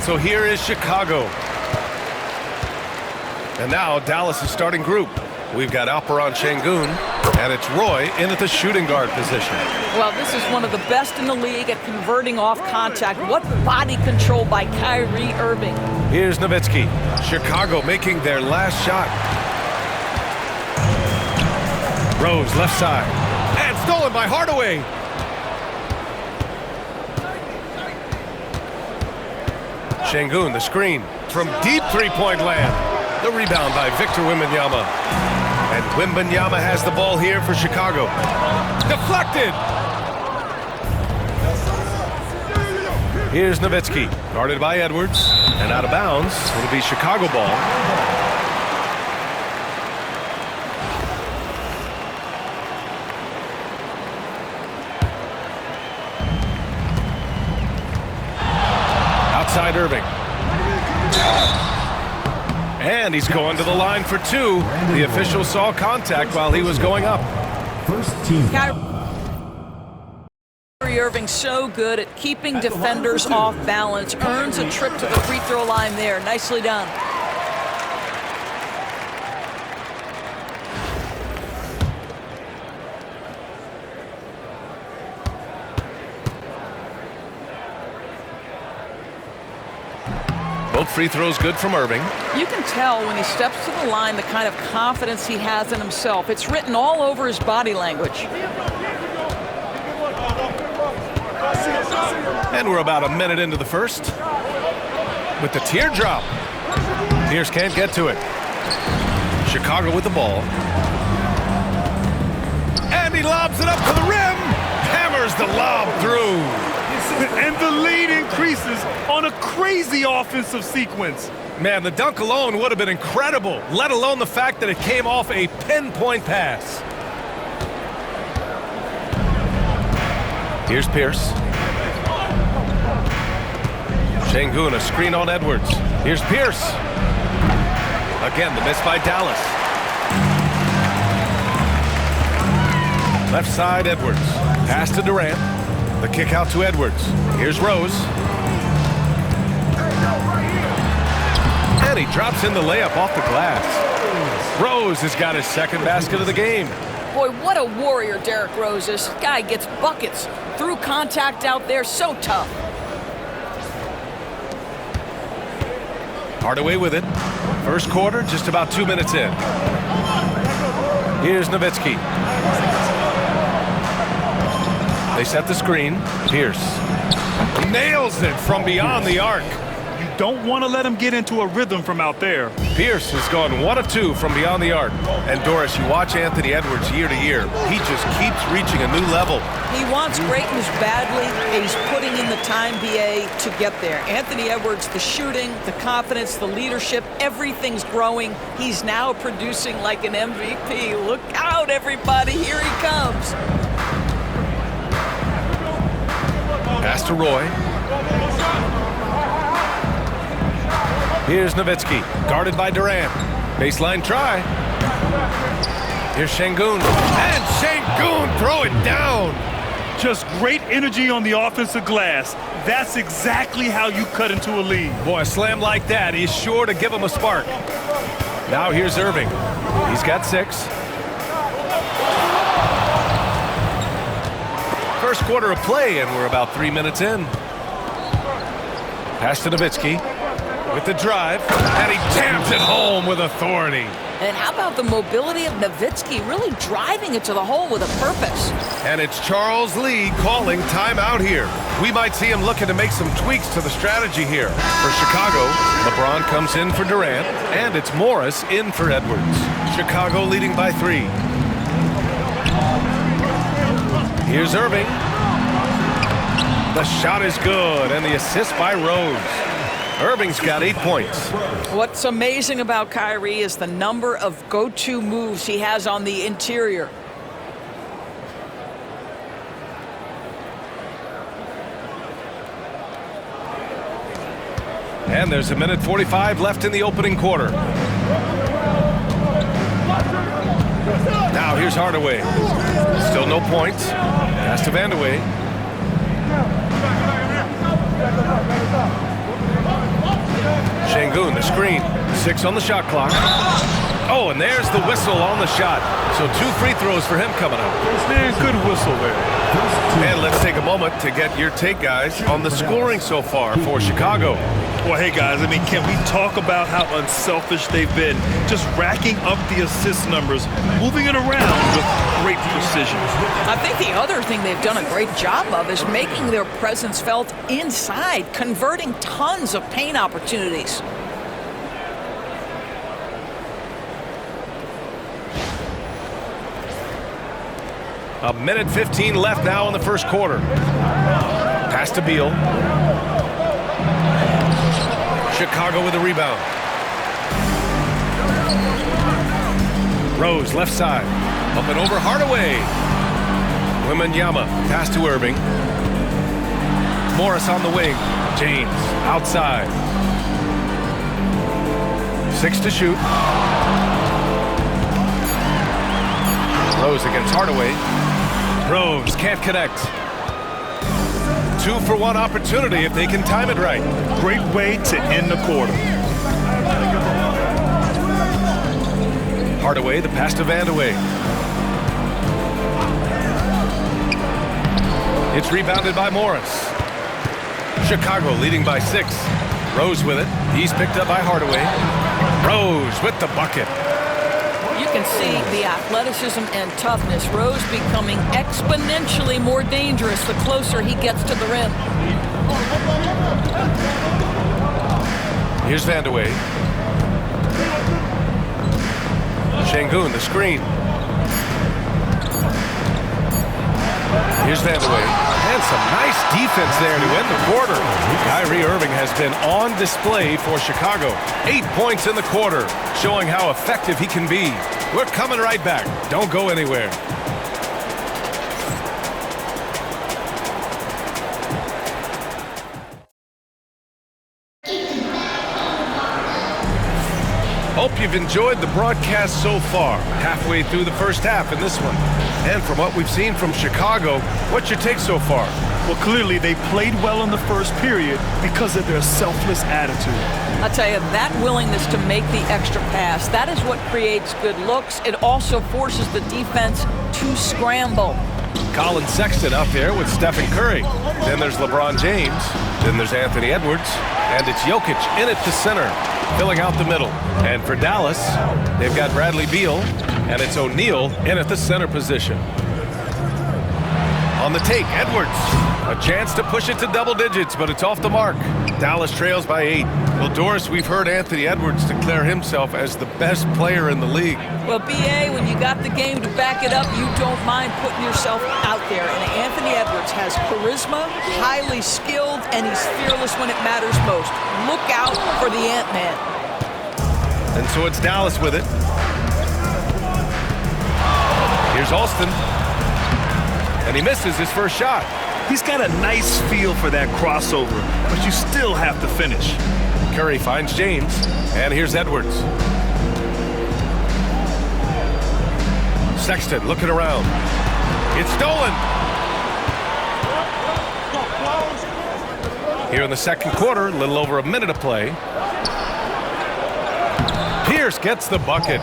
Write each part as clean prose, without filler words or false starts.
And so here is Chicago. And now Dallas' starting group. We've got Alperen Sengun, and it's Roy in at the shooting guard position. Well, this is one of the best in the league at converting off contact. What body control by Kyrie Irving. Here's Nowitzki. Chicago making their last shot. Rose left side. And stolen by Hardaway. Sengun, the screen from deep three-point land. The rebound by Victor Wembanyama. And Wembanyama has the ball here for Chicago. Deflected! Here's Nowitzki, guarded by Edwards. And out of bounds, it'll be Chicago ball. Outside Irving. And he's going to the line for two. The official saw contact while he was going up. First team. Kyrie Irving so good at keeping defenders off balance. Earns a trip to the free throw line there. Nicely done. Both free throws good from Irving. You can tell when he steps to the line the kind of confidence he has in himself. It's written all over his body language. And we're about a minute into the first. With the teardrop. Pierce can't get to it. Chicago with the ball. And he lobs it up to the rim. Hammers the lob through. And the lead increases on a crazy offensive sequence. Man, the dunk alone would have been incredible, let alone the fact that it came off a pinpoint pass. Here's Pierce. Sengun, a screen on Edwards. Here's Pierce. Again, the miss by Dallas. Left side, Edwards. Pass to Durant. The kick out to Edwards. Here's Rose. And he drops in the layup off the glass. Rose has got his second basket of the game. Boy, what a warrior Derrick Rose is. This guy gets buckets. Through contact out there, so tough. Hardaway with it. First quarter, just about 2 minutes in. Here's Nowitzki. They set the screen. Pierce nails it from beyond the arc. You don't want to let him get into a rhythm from out there. Pierce has gone 1 of 2 from beyond the arc. And Doris, you watch Anthony Edwards year to year. He just keeps reaching a new level. He wants greatness badly, and he's putting in the time, BA, to get there. Anthony Edwards, the shooting, the confidence, the leadership, everything's growing. He's now producing like an MVP. Look out, everybody. Here he comes. Pass to Roy. Here's Nowitzki, guarded by Durant. Baseline try. Here's Sengun. And Sengun, throw it down. Just great energy on the offensive glass. That's exactly how you cut into a lead. Boy, a slam like that, he's sure to give him a spark. Now here's Irving. He's got 6. First quarter of play, and we're about 3 minutes in. Pass to Nowitzki with the drive, and he jams it home with authority. And how about the mobility of Nowitzki, really driving it to the hole with a purpose. And it's Charles Lee calling timeout here. We might see him looking to make some tweaks to the strategy here. For Chicago, LeBron comes in for Durant, and it's Morris in for Edwards. Chicago leading by 3. Here's Irving. The shot is good, and the assist by Rose. Irving's got 8 points. What's amazing about Kyrie is the number of go-to moves he has on the interior. And there's a minute 45 left in the opening quarter. Now here's Hardaway. Still no points. Pass to Vandeweghe. screen. 6 on the shot clock. Oh, and there's the whistle on the shot. So 2 free throws for him coming up. Man, good whistle there. And let's take a moment to get your take, guys, on the scoring so far for Chicago. Well, hey, guys, I mean, can we talk about how unselfish they've been? Just racking up the assist numbers, moving it around with great precision. I think the other thing they've done a great job of is making their presence felt inside, converting tons of paint opportunities. A minute 15 left now in the first quarter. Pass to Beal. Chicago with a rebound. Rose left side. Up and over Hardaway. Wembanyama pass to Irving. Morris on the wing. James outside. 6 to shoot. Rose against Hardaway. Rose can't connect. 2-for-1 opportunity if they can time it right. Great way to end the quarter. Hardaway, the pass to Vandeweghe. It's rebounded by Morris. Chicago leading by 6. Rose with it. He's picked up by Hardaway. Rose with the bucket. You can see the athleticism and toughness. Rose becoming exponentially more dangerous the closer he gets to the rim. Here's Vandeweghe. Şengün, the screen. Here's Vandeweghe. And some nice defense there to end the quarter. Kyrie Irving has been on display for Chicago. 8 points in the quarter, showing how effective he can be. We're coming right back. Don't go anywhere. Hope you've enjoyed the broadcast so far. Halfway through the first half in this one. And from what we've seen from Chicago, what's your take so far? Well, clearly they played well in the first period because of their selfless attitude. I'll tell you, that willingness to make the extra pass, that is what creates good looks. It also forces the defense to scramble. Colin Sexton up there with Stephen Curry. Then there's LeBron James. Then there's Anthony Edwards. And it's Jokic in at the center, filling out the middle. And for Dallas, they've got Bradley Beal, and it's O'Neal in at the center position. On the take, Edwards. A chance to push it to double digits, but it's off the mark. Dallas trails by 8. Well, Doris, we've heard Anthony Edwards declare himself as the best player in the league. Well, B.A., when you got the game to back it up, you don't mind putting yourself out there. And Anthony Edwards has charisma, highly skilled, and he's fearless when it matters most. Look out for the Ant-Man. And so it's Dallas with it. Here's Alston. And he misses his first shot. He's got a nice feel for that crossover, but you still have to finish. Curry finds James, and here's Edwards. Sexton looking around. It's stolen. Here in the second quarter, a little over a minute of play. Pierce gets the bucket.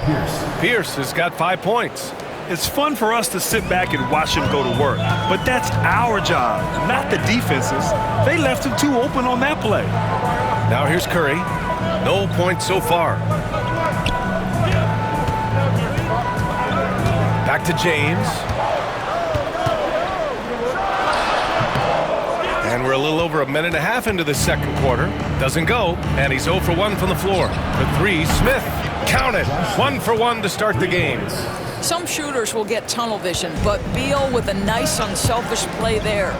Pierce has got 5 points. It's fun for us to sit back and watch him go to work, but that's our job, not the defense's. They left him too open on that play. Now here's Curry. No points so far. Back to James. And we're a little over a minute and a half into the second quarter. Doesn't go, and he's 0 for 1 from the floor. For 3, Smith. Count it. 1 for 1 to start the game. Some shooters will get tunnel vision, but Beal with a nice unselfish play there.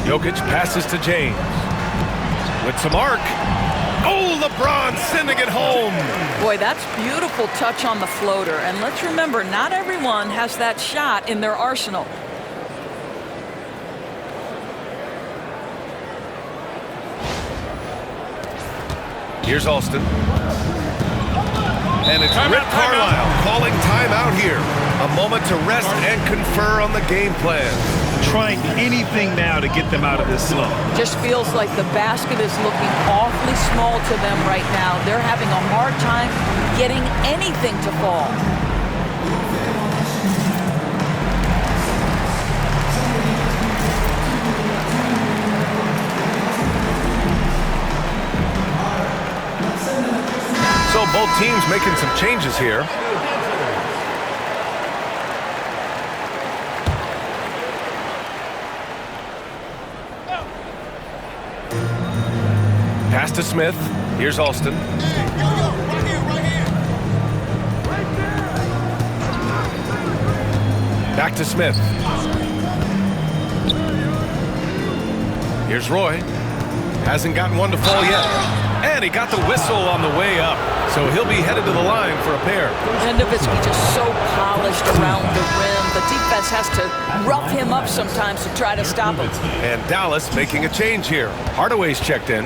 Jokic passes to James. With some arc. Oh, LeBron sending it home. Boy, that's beautiful touch on the floater. And let's remember, not everyone has that shot in their arsenal. Here's Alston. And it's Rick Carlisle calling timeout here. A moment to rest and confer on the game plan. trying anything now to get them out of this slump. Just feels like the basket is looking awfully small to them right now. They're having a hard time getting anything to fall. So both teams making some changes here. Pass to Smith. Here's Alston. Back to Smith. Here's Roy. Hasn't gotten one to fall yet. And he got the whistle on the way up. So he'll be headed to the line for a pair. And Nowitzki just so polished around the rim. The defense has to rough him up sometimes to try to stop him. And Dallas making a change here. Hardaway's checked in.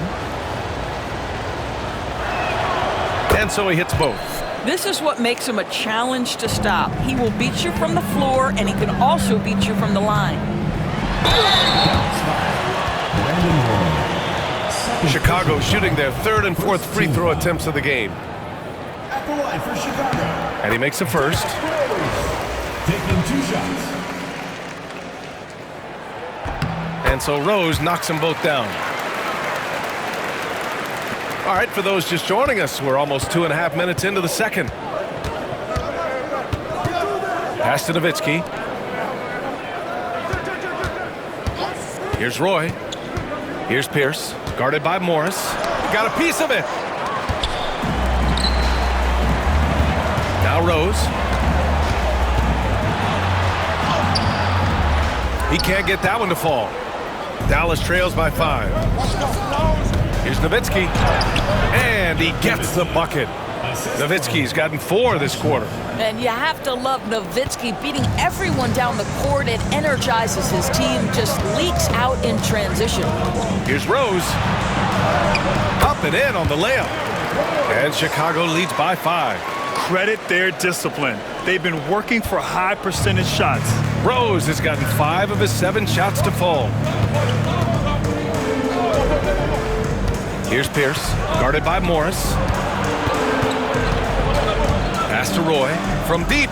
And so he hits both. This is what makes him a challenge to stop. He will beat you from the floor, and he can also beat you from the line. Chicago shooting their third and fourth free throw attempts of the game. At the line for Chicago. And he makes the first. Taking 2 shots. And so Rose knocks them both down. All right, for those just joining us, we're almost 2.5 minutes into the second. Pass to Nowitzki. Here's Roy. Here's Pierce, guarded by Morris. Got a piece of it. Now Rose. He can't get that one to fall. Dallas trails by 5. Here's Nowitzki. And he gets the bucket. Nowitzki's gotten 4 this quarter. And you have to love Nowitzki beating everyone down the court. It energizes his team, just leaks out in transition. Here's Rose. Up and in on the layup. And Chicago leads by 5. Credit their discipline. They've been working for high percentage shots. Rose has gotten 5 of his 7 shots to fall. Here's Pierce, guarded by Morris. Pass to Roy from deep.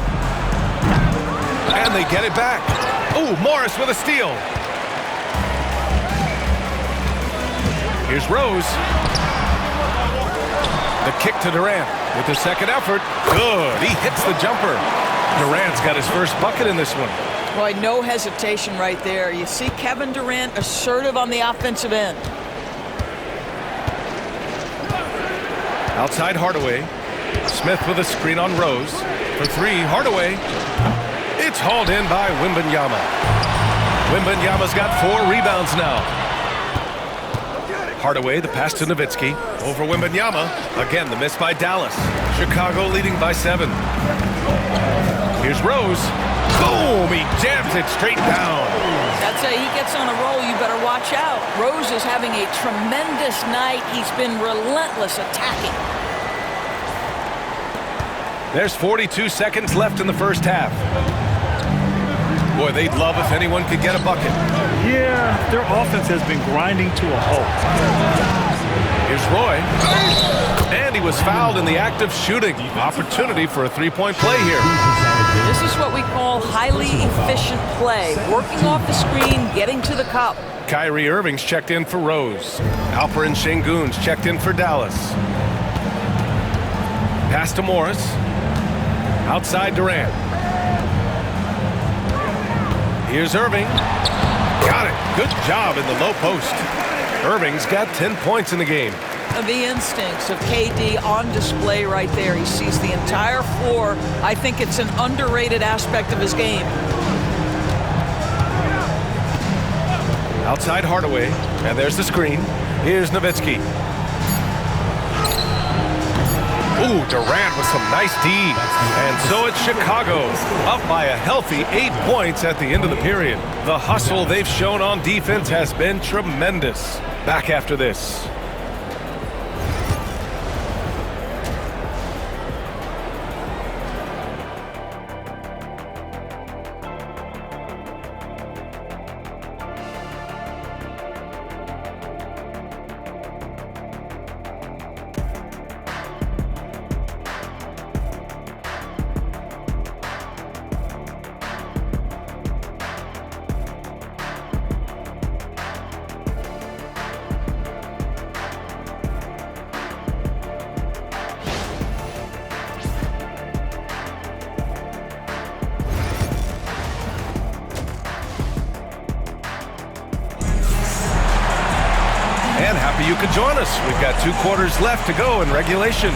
And they get it back. Oh, Morris with a steal. Here's Rose. The kick to Durant with the second effort. Good. He hits the jumper. Durant's got his first bucket in this one. Boy, no hesitation right there. You see Kevin Durant assertive on the offensive end. Outside Hardaway. Smith with a screen on Rose. For 3, Hardaway. It's hauled in by Wembanyama. Wembanyama's got 4 rebounds now. Hardaway, the pass to Nowitzki. Over Wembanyama. Again, the miss by Dallas. Chicago leading by 7. Here's Rose. Boom! He jams it straight down. That's he gets on a roll, you better watch out. Rose is having a tremendous night. He's been relentless attacking. There's 42 seconds left in the first half. Boy, they'd love if anyone could get a bucket. Yeah, their offense has been grinding to a halt. Here's Roy. And he was fouled in the act of shooting. Opportunity for a 3-point play here. This is what we call highly efficient play. Working off the screen, getting to the cup. Kyrie Irving's checked in for Rose. Alperen Sengun's checked in for Dallas. Pass to Morris. Outside Durant. Here's Irving. Got it. Good job in the low post. Irving's got 10 points in the game. The instincts of KD on display right there. He sees the entire floor. I think it's an underrated aspect of his game. Outside Hardaway. And there's the screen. Here's Nowitzki. Ooh, Durant with some nice D. And so it's Chicago, up by a healthy 8 points at the end of the period. The hustle they've shown on defense has been tremendous. Back after this. And happy you could join us. We've got 2 quarters left to go in regulation.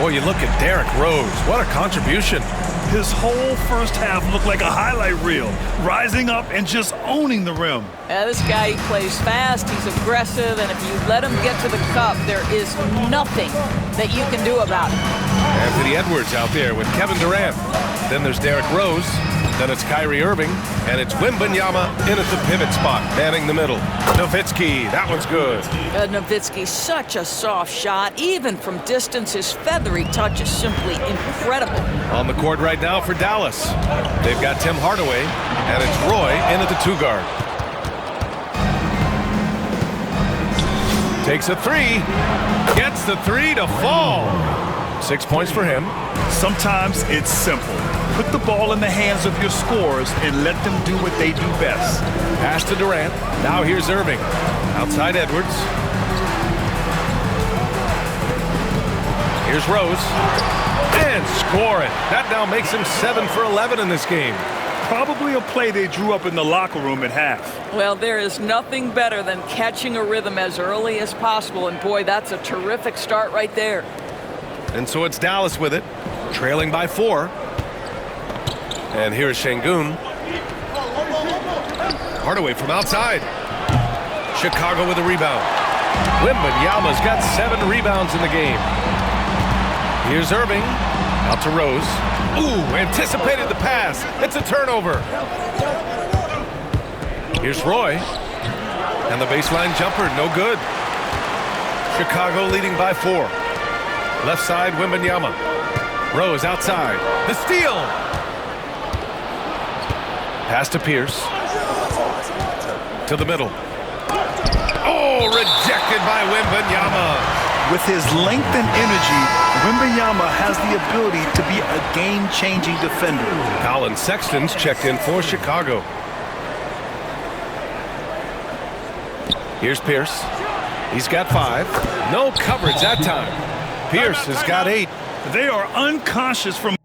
Boy, you look at Derrick Rose. What a contribution. His whole first half looked like a highlight reel, rising up and just owning the rim. This guy, he plays fast, he's aggressive, and if you let him get to the cup, there is nothing that you can do about it. Anthony Edwards out there with Kevin Durant. Then there's Derrick Rose. Then it's Kyrie Irving. And it's Wembanyama in at the pivot spot, manning the middle. Nowitzki, that one's good. Nowitzki, such a soft shot. Even from distance, his feathery touch is simply incredible. On the court right now for Dallas. They've got Tim Hardaway, and it's Roy in at the 2 guard. Takes a 3. Gets the 3 to fall. 6 points for him. Sometimes it's simple. Put the ball in the hands of your scorers and let them do what they do best. Pass to Durant. Now here's Irving. Outside Edwards. Here's Rose. And score it. That now makes him 7 for 11 in this game. Probably a play they drew up in the locker room at half. Well, there is nothing better than catching a rhythm as early as possible, and boy, that's a terrific start right there. And so it's Dallas with it, trailing by 4. And here's Şengün. Hardaway from outside. Chicago with a rebound. Wembanyama's got 7 rebounds in the game. Here's Irving. Out to Rose. Ooh, anticipated the pass. It's a turnover. Here's Roy. And the baseline jumper, no good. Chicago leading by 4. Left side, Wembanyama. Rose outside. The steal. Pass to Pierce. To the middle. Oh, rejected by Wembanyama. With his length and energy, Wembanyama has the ability to be a game-changing defender. Colin Sexton's checked in for Chicago. Here's Pierce. He's got 5. No coverage that time. Pierce has got 8. They are unconscious from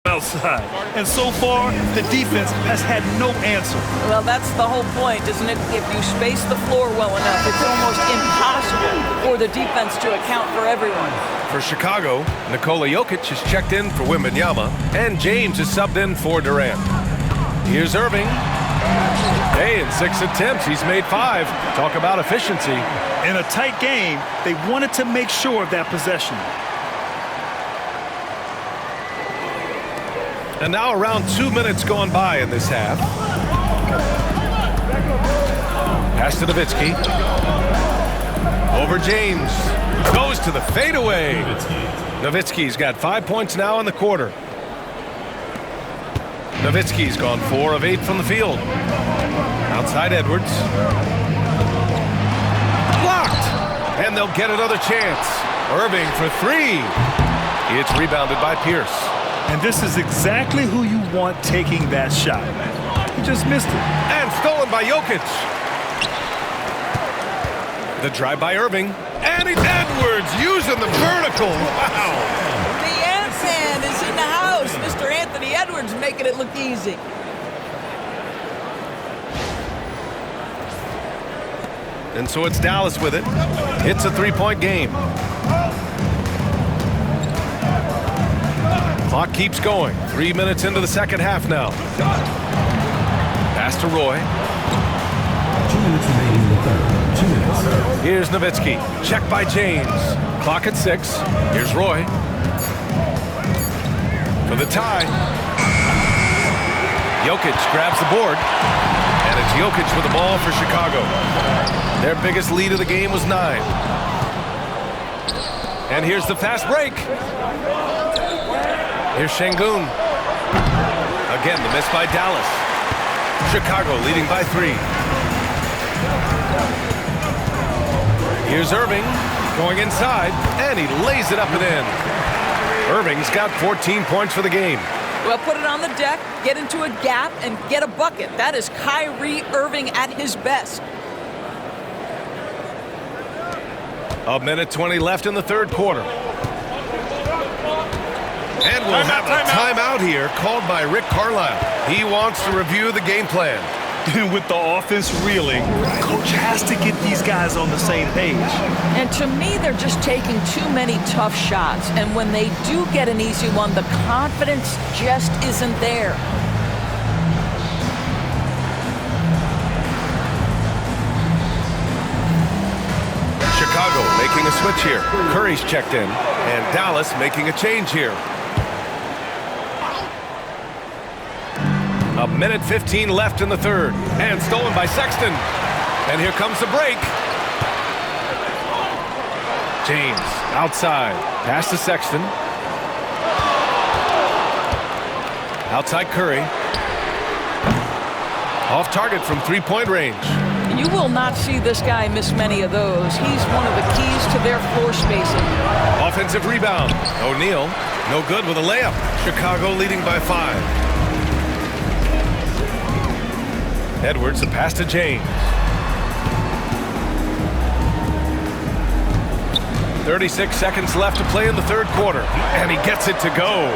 outside. And so far, the defense has had no answer. Well, that's the whole point, isn't it? If you space the floor well enough, it's almost impossible for the defense to account for everyone. For Chicago, Nikola Jokic is checked in for Wembanyama, and James is subbed in for Durant. Here's Irving. Hey, in 6 attempts, he's made 5. Talk about efficiency. In a tight game, they wanted to make sure of that possession. And now around 2 minutes gone by in this half. Pass to Nowitzki. Over James. Goes to the fadeaway. Nowitzki's got 5 points now in the quarter. Nowitzki's gone 4 of 8 from the field. Outside Edwards. Blocked. And they'll get another chance. Irving for 3. It's rebounded by Pierce. And this is exactly who you want taking that shot. He just missed it. And stolen by Jokic. The drive by Irving. And it's Edwards using the vertical. Wow. The Ant-Man is in the house. Mr. Anthony Edwards making it look easy. And so it's Dallas with it. It's a 3-point game. Clock keeps going. 3 minutes into the second half now. Pass to Roy. 2 minutes remaining in the third. 2 minutes. Here's Nowitzki. Check by James. Clock at 6. Here's Roy. For the tie. Jokic grabs the board. And it's Jokic with the ball for Chicago. Their biggest lead of the game was 9. And here's the fast break. Here's Şengün. Again, the miss by Dallas. Chicago leading by 3. Here's Irving going inside, and he lays it up and in. Irving's got 14 points for the game. Well, put it on the deck, get into a gap, and get a bucket. That is Kyrie Irving at his best. A minute 20 left in the third quarter. And we'll have a timeout here called by Rick Carlisle. He wants to review the game plan. And with the offense reeling, coach has to get these guys on the same page. And to me, they're just taking too many tough shots. And when they do get an easy one, the confidence just isn't there. Chicago making a switch here. Curry's checked in, and Dallas making a change here. A minute 15 left in the third, and stolen by Sexton. And here comes the break. James outside, pass to Sexton. Outside Curry. Off target from three-point range. You will not see this guy miss many of those. He's one of the keys to their floor spacing. Offensive rebound. O'Neal, no good with a layup. Chicago leading by 5. Edwards, a pass to James. 36 seconds left to play in the third quarter, and he gets it to go.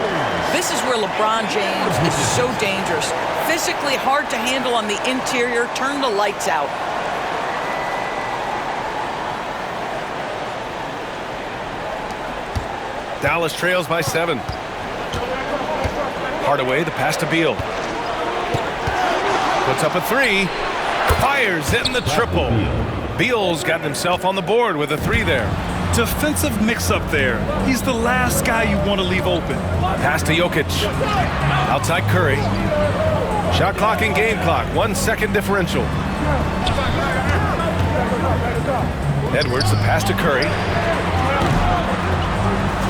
This is where LeBron James is so dangerous. Physically hard to handle on the interior. Turn the lights out. Dallas trails by 7. Hardaway, the pass to Beal. Puts up a 3. Fires in the triple. Beal's got himself on the board with a 3 there. Defensive mix-up there. He's the last guy you want to leave open. Pass to Jokic. Outside Curry. Shot clock and game clock. 1 second differential. Edwards, the pass to Curry.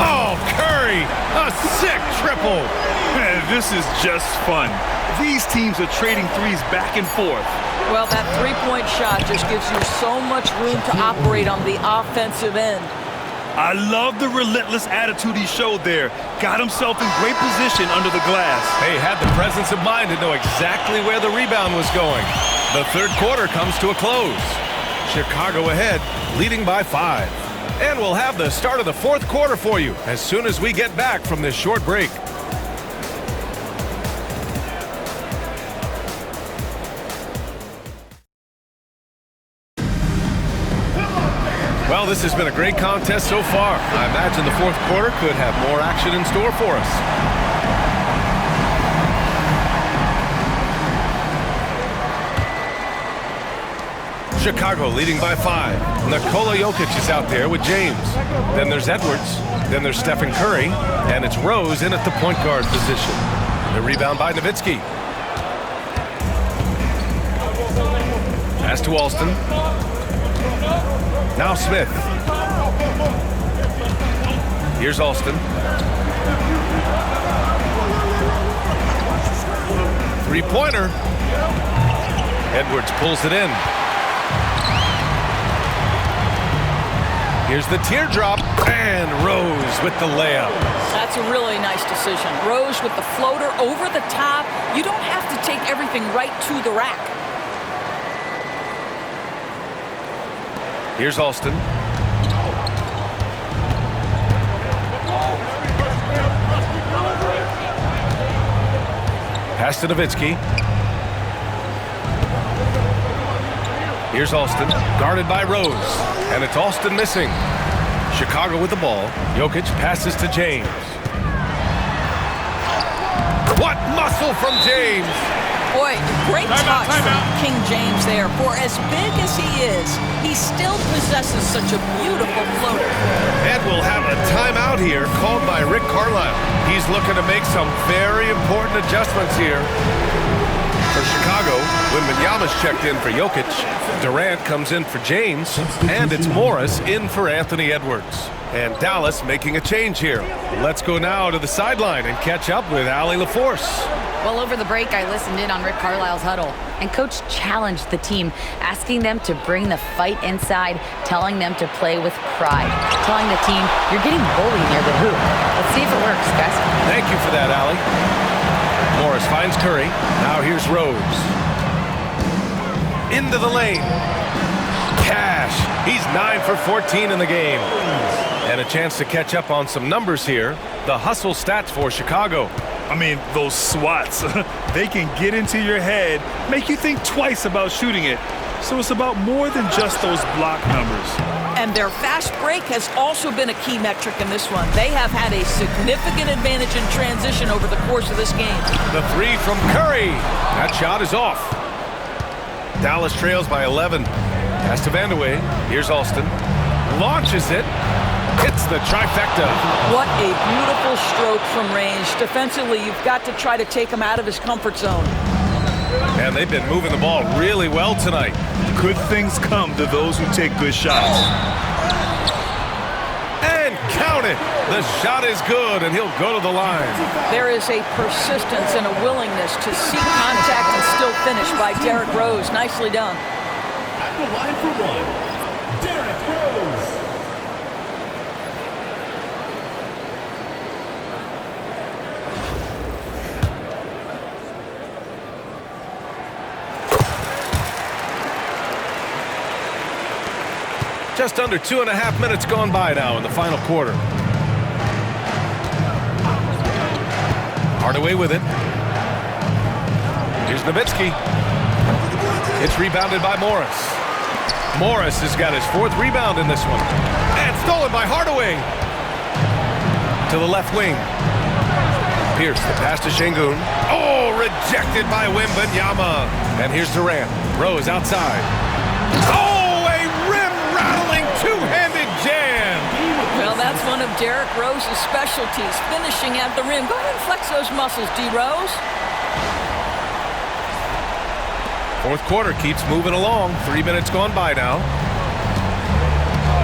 Oh, Curry! A sick triple! Man, this is just fun. These teams are trading threes back and forth. Well, that three-point shot just gives you so much room to operate on the offensive end. I love the relentless attitude he showed there. Got himself in great position under the glass. He had the presence of mind to know exactly where the rebound was going. The third quarter comes to a close. Chicago ahead, leading by 5. And we'll have the start of the fourth quarter for you as soon as we get back from this short break. Well, this has been a great contest so far. I imagine the fourth quarter could have more action in store for us. Chicago leading by 5. Nikola Jokic is out there with James. Then there's Edwards. Then there's Stephen Curry. And it's Rose in at the point guard position. The rebound by Nowitzki. Pass to Alston. Now Smith. Here's Alston. Three-pointer. Edwards pulls it in. Here's the teardrop, and Rose with the layup. That's a really nice decision. Rose with the floater over the top. You don't have to take everything right to the rack. Here's Alston. Pass to Nowitzki. Here's Alston, guarded by Rose, and it's Alston missing. Chicago with the ball. Jokic passes to James. What muscle from James! Boy, great touch from King James there. For as big as he is, he still possesses such a beautiful floater. And we'll have a timeout here called by Rick Carlisle. He's looking to make some very important adjustments here. For Chicago, when Wembanyama's checked in for Jokic, Durant comes in for James, and it's Morris in for Anthony Edwards. And Dallas making a change here. Let's go now to the sideline and catch up with Allie LaForce. Well, over the break, I listened in on Rick Carlisle's huddle, and Coach challenged the team, asking them to bring the fight inside, telling them to play with pride, telling the team, you're getting bullied near the hoop. Let's see if it works, guys. Thank you for that, Allie. Morris finds Curry. Now here's Rose. Into the lane. Cash. He's 9 for 14 in the game. And a chance to catch up on some numbers here. The hustle stats for Chicago. I mean, those swats, they can get into your head, make you think twice about shooting it. So it's about more than just those block numbers. And their fast break has also been a key metric in this one. They have had a significant advantage in transition over the course of this game. The three from Curry. That shot is off. Dallas trails by 11. Pass to Vandeweghe. Here's Alston. Launches it. Hits the trifecta. What a beautiful stroke from range. Defensively, you've got to try to take him out of his comfort zone. And they've been moving the ball really well tonight. Good things come to those who take good shots. And count it. The shot is good, and he'll go to the line. There is a persistence and a willingness to seek contact and still finish by Derrick Rose. Nicely done. At the line for one, Derrick Rose. Just under 2.5 minutes gone by now in the final quarter. Hardaway with it. Here's Nowitzki. It's rebounded by Morris. Morris has got his 4th rebound in this one. And stolen by Hardaway. To the left wing. Pierce, the pass to Şengün. Oh, rejected by Wembanyama. And here's Durant. Rose outside. Oh, a rim-rattling two-handed jam. Well, that's one of Derrick Rose's specialties, finishing at the rim. Go ahead and flex those muscles, D. Rose. 4th quarter keeps moving along. 3 minutes gone by now.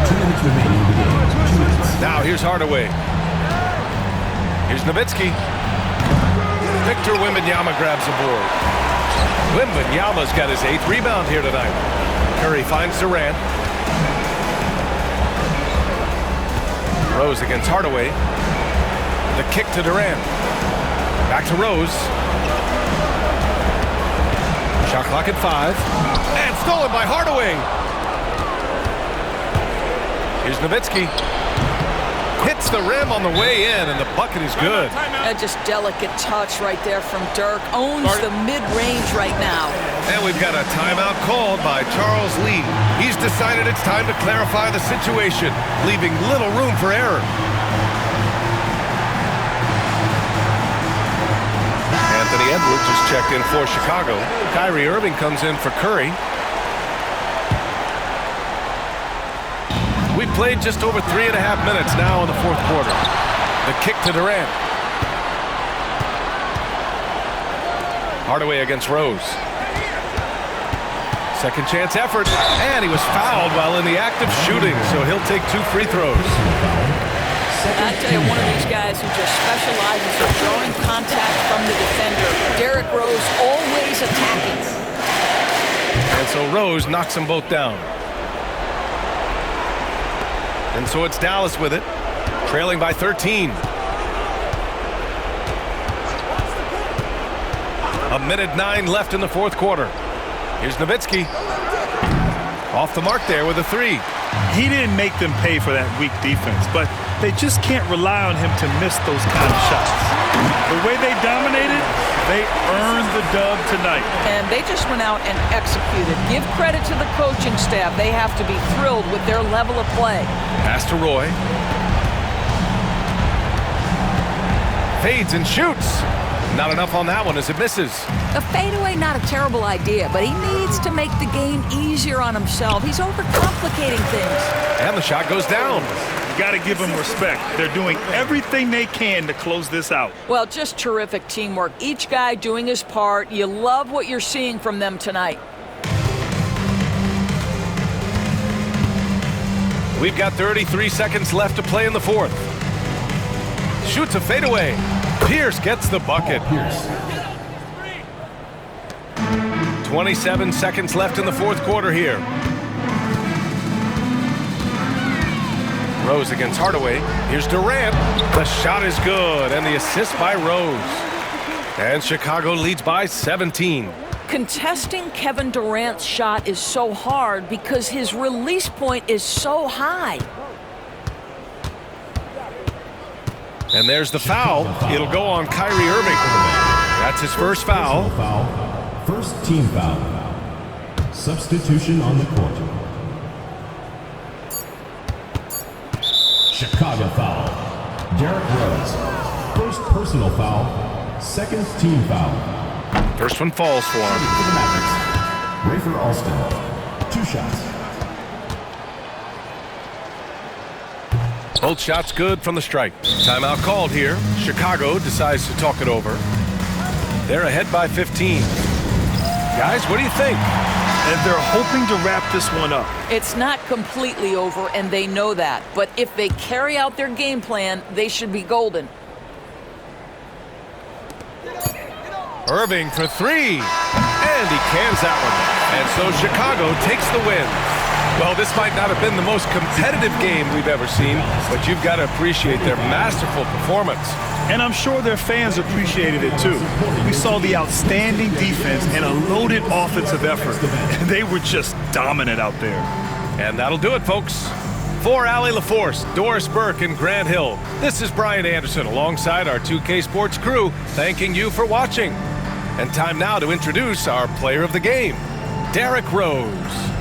2 minutes remaining in the game. 2 minutes. Now here's Hardaway. Here's Nowitzki. Victor Wembanyama grabs the board. Wembanyama's got his 8th rebound here tonight. Curry finds Durant. Rose against Hardaway. The kick to Durant. Back to Rose. Shot clock at 5. And stolen by Hardaway. Here's Nowitzki. Hits the rim on the way in, and the bucket is good. Just delicate touch right there from Dirk. Owns the mid-range right now. And we've got a timeout called by Charles Lee. He's decided it's time to clarify the situation, leaving little room for error. Anthony Edwards is checked in for Chicago. Kyrie Irving comes in for Curry. We've played just over 3.5 minutes now in the 4th quarter. The kick to Durant. Hardaway against Rose. Second chance effort, and he was fouled while in the act of shooting, so he'll take 2 free throws. I tell you, one of these guys who just specializes in drawing contact from the defender. Derrick Rose always attacking. And so Rose knocks them both down. And so it's Dallas with it, trailing by 13. A minute 9 left in the 4th quarter. Here's Nowitzki. Off the mark there with a 3. He didn't make them pay for that weak defense, but they just can't rely on him to miss those kind of shots. The way they dominated, they earned the dub tonight. And they just went out and executed. Give credit to the coaching staff. They have to be thrilled with their level of play. Pass to Roy. Fades and shoots. Not enough on that one as it misses. A fadeaway, not a terrible idea, but he needs to make the game easier on himself. He's overcomplicating things. And the shot goes down. You got to give them respect. They're doing everything they can to close this out. Well, just terrific teamwork. Each guy doing his part. You love what you're seeing from them tonight. We've got 33 seconds left to play in the 4th. Shoots a fadeaway. Pierce gets the bucket. Pierce. 27 seconds left in the 4th quarter here. Rose against Hardaway. Here's Durant. The shot is good, and the assist by Rose. And Chicago leads by 17. Contesting Kevin Durant's shot is so hard because his release point is so high. And there's the foul. It'll go on Kyrie Irving. That's his first foul. First team foul. Substitution on the court. Chicago foul. Derrick Rose. First personal foul. Second team foul. First one falls for him. For the Mavericks. Rafer Alston. 2 shots. Both shots good from the stripe. Timeout called here. Chicago decides to talk it over. They're ahead by 15. Guys, what do you think? And they're hoping to wrap this one up. It's not completely over, and they know that. But if they carry out their game plan, they should be golden. Irving for 3. And he cans that one. And so Chicago takes the win. Well, this might not have been the most competitive game we've ever seen, but you've got to appreciate their masterful performance. And I'm sure their fans appreciated it too. We saw the outstanding defense and a loaded offensive effort. They were just dominant out there. And that'll do it, folks. For Allie LaForce, Doris Burke, and Grant Hill, this is Brian Anderson alongside our 2K Sports crew, thanking you for watching. And time now to introduce our player of the game, Derrick Rose.